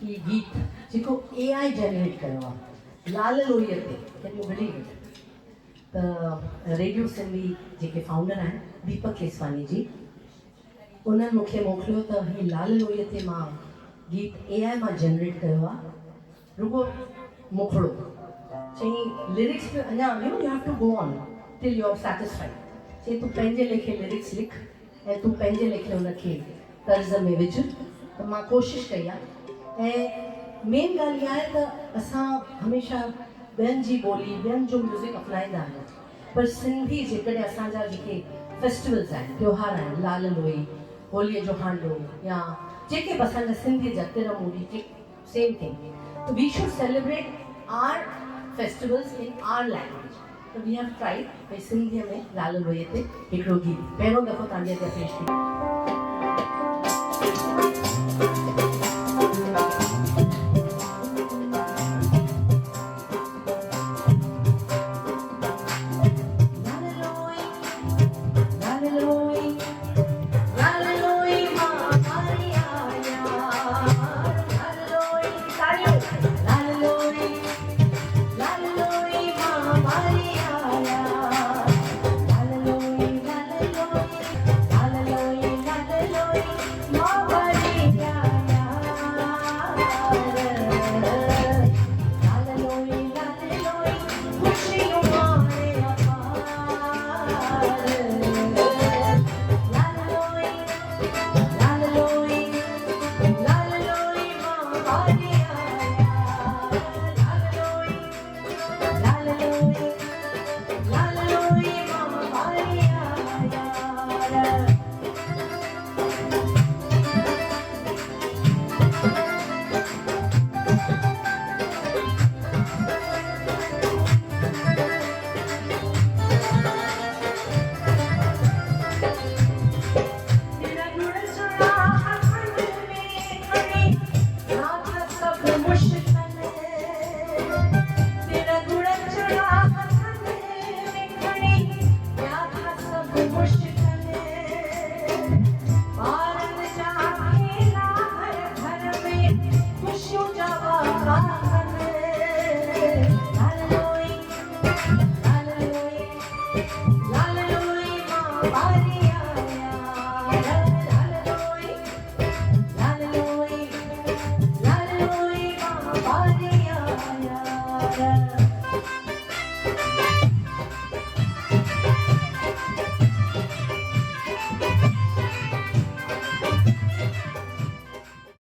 ही गीत जेको AI generate कयो आहे लाल लोईअ ते, कैन यू बिलीव इट? त रेडियो सिंधी जेके फाउंडर आहिनि दीपक केसवानी जी, उन्हनि मूंखे मोकिलियो त ही लाल लोईअ ते मां गीत AI मां जनरेट कयो आहे, रुगो मुखड़ो चई लिरिक्स पे अञा you have to go on till you are satisfied. चई तूं पंहिंजे लेखे लिरिक्स लिख ऐं तूं पंहिंजे लेखे उनखे तर्ज़ में विझ। त मां कोशिशि कई आहे ऐं मेन ॻाल्हि इहा आहे त असां हमेशह ॿियनि जी ॿोली ॿियनि जो म्यूज़िक अपनाईंदा आहियूं, पर सिंधी जेकॾहिं असांजा जेके फेस्टिवल्स आहिनि, त्योहार आहिनि, लाल लोई, होलीअ जो हांडो या जेके बि असांजा सिंधीअ जा तिर मूरी सेम थिंग, त we should celebrate our festivals in our language. So we have tried by सिंधीअ में लाल लोईअ ते हिकिड़ो गीत पहिरों दफ़ो तव्हांजे हिते पेश कयो।